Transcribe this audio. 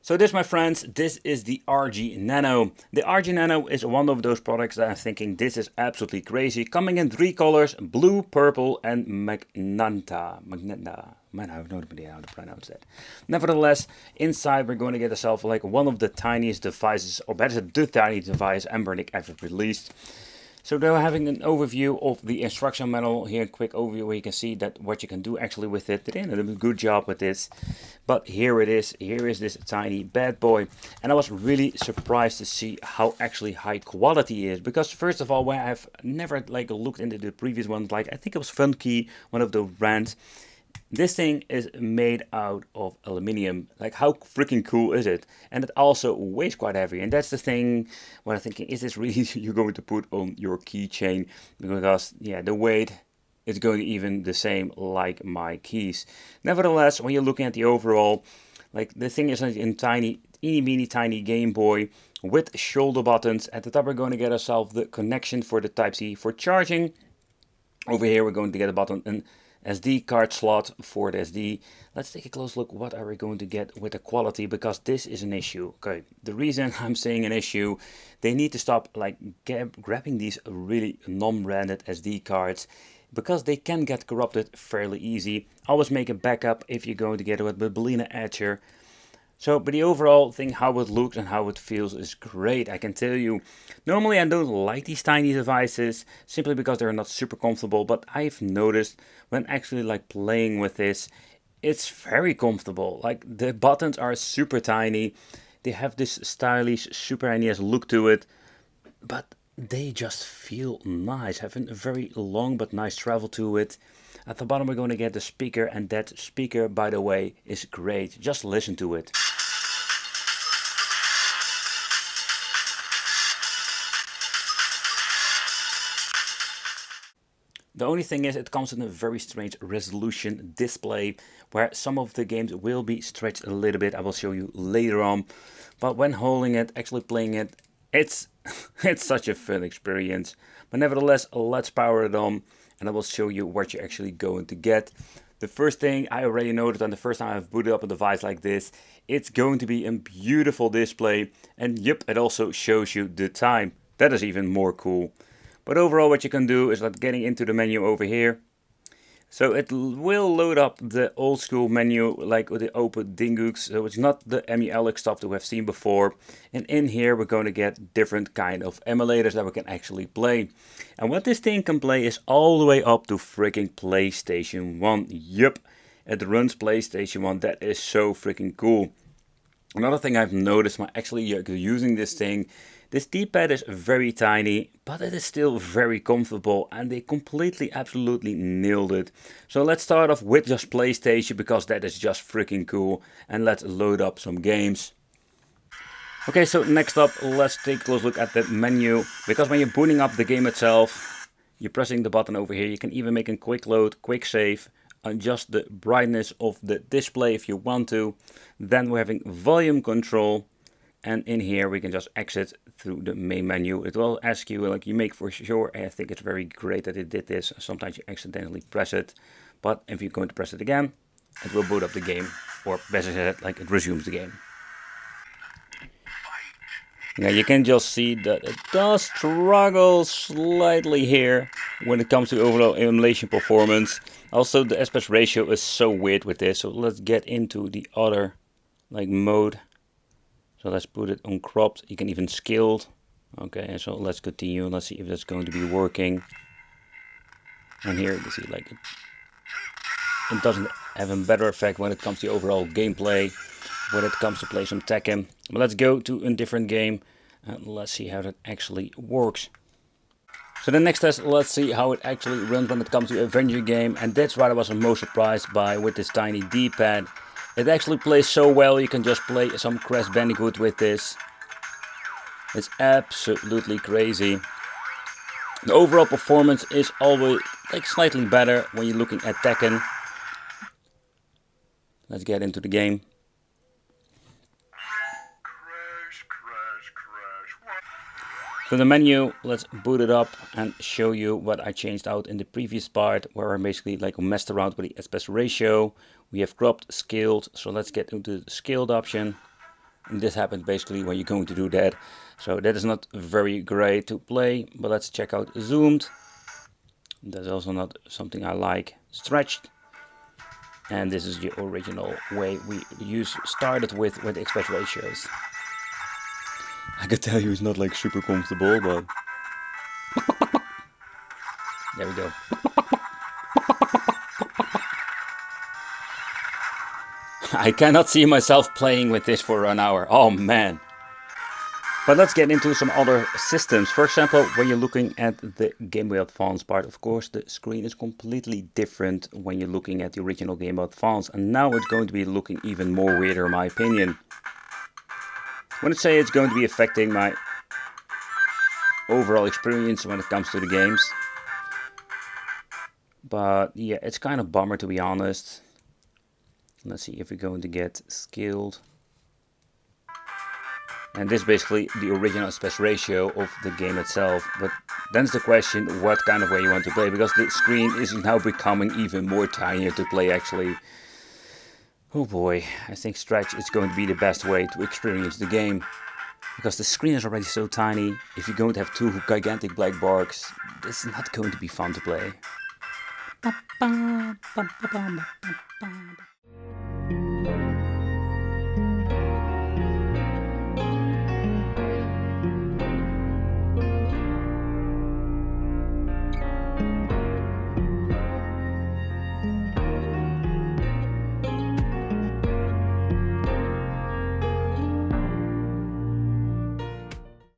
So this, my friends, this is the RG Nano. The RG Nano is one of those products that I'm thinking this is absolutely crazy. Coming in 3 colors, blue, purple and magenta. Man, I have no idea how to pronounce that. Nevertheless, inside we're going to get ourselves like one of the tiniest devices, or better, the tiniest device Anbernic ever released. So they're having an overview of the instruction manual here, a quick overview where you can see that what you can do actually with it. They did a good job with this, but here it is. Here is this tiny bad boy, and I was really surprised to see how actually high quality it is. Because first of all, where I've never like looked into the previous ones, like I think it was Funky, one of the brands. This thing is made out of aluminium. Like, how freaking cool is it? And it also weighs quite heavy. And that's the thing when I'm thinking, is this really you're going to put on your keychain? Because, yeah, the weight is going even the same like my keys. Nevertheless, when you're looking at the overall, like the thing is in tiny, teeny tiny Game Boy with shoulder buttons. At the top, we're going to get ourselves the connection for the Type-C for charging. Over here, we're going to get a button and SD card slot for the SD. Let's take a close look. What are we going to get with the quality? Because this is an issue. Okay, the reason I'm saying an issue, they need to stop like grabbing these really non-branded SD cards, because they can get corrupted fairly easy. Always make a backup if you're going to get it with Belina Etcher. So, but the overall thing, how it looks and how it feels is great, I can tell you. Normally I don't like these tiny devices, simply because they're not super comfortable, but I've noticed when actually like playing with this, it's very comfortable. Like the buttons are super tiny, they have this stylish, super NES look to it, but they just feel nice, having a very long but nice travel to it. At the bottom we're going to get the speaker, and that speaker, by the way, is great. Just listen to it. The only thing is, it comes in a very strange resolution display, where some of the games will be stretched a little bit. I will show you later on. But when holding it, actually playing it, it's it's such a fun experience. But nevertheless, let's power it on, and I will show you what you're actually going to get. The first thing I already noticed on the first time I've booted up a device like this, it's going to be a beautiful display. And yep, it also shows you the time. That is even more cool. But overall, what you can do is like getting into the menu over here. So it will load up the old school menu, like with the open dingus. So it's not the MELX stuff that we have seen before. And in here, we're going to get different kind of emulators that we can actually play. And what this thing can play is all the way up to freaking PlayStation 1. Yup, it runs PlayStation 1. That is so freaking cool. Another thing I've noticed when actually using this thing, this D-pad is very tiny, but it is still very comfortable, and they completely, absolutely nailed it. So let's start off with just PlayStation, because that is just freaking cool, and let's load up some games. Okay, so next up, let's take a close look at the menu, because when you're booting up the game itself, you're pressing the button over here. You can even make a quick load, quick save, adjust the brightness of the display if you want to. Then we're having volume control. And in here we can just exit through the main menu. It will ask you, like, you make for sure. I think it's very great that it did this. Sometimes you accidentally press it, but if you're going to press it again, it will boot up the game, or better said, like, it resumes the game. Now you can just see that it does struggle slightly here when it comes to overall emulation performance. Also, the aspect ratio is so weird with this. So let's get into the other like mode. So let's put it on cropped. You can even scaled. Okay, so let's continue. Let's see if that's going to be working. And here you can see like it doesn't have a better effect when it comes to overall gameplay, when it comes to play some Tekken. But let's go to a different game and let's see how that actually works. So the next test, let's see how it actually runs when it comes to Avenger game. And that's what I was most surprised by with this tiny D-pad. It actually plays so well. You can just play some Crash Bandicoot with this. It's absolutely crazy. The overall performance is always like slightly better when you're looking at Tekken. Let's get into the game. For the menu, let's boot it up and show you what I changed out in the previous part, where I basically like messed around with the aspect ratio. We have cropped, scaled, so let's get into the scaled option. And this happens basically when you're going to do that. So that is not very great to play, but let's check out zoomed. That's also not something I like. Stretched. And this is the original way we started with aspect ratios. I could tell you it's not like super comfortable, but there we go. I cannot see myself playing with this for an hour. Oh man. But let's get into some other systems. For example, when you're looking at the Game Boy Advance part, of course, the screen is completely different when you're looking at the original Game Boy Advance. And now it's going to be looking even more weirder, in my opinion. I wouldn't say it's going to be affecting my overall experience when it comes to the games. But yeah, it's kind of bummer, to be honest. Let's see if we're going to get skilled. And this is basically the original aspect ratio of the game itself. But then it's the question what kind of way you want to play, because the screen is now becoming even more tinier to play actually. Oh boy, I think stretch is going to be the best way to experience the game. Because the screen is already so tiny, if you're going to have two gigantic black bars, this is not going to be fun to play.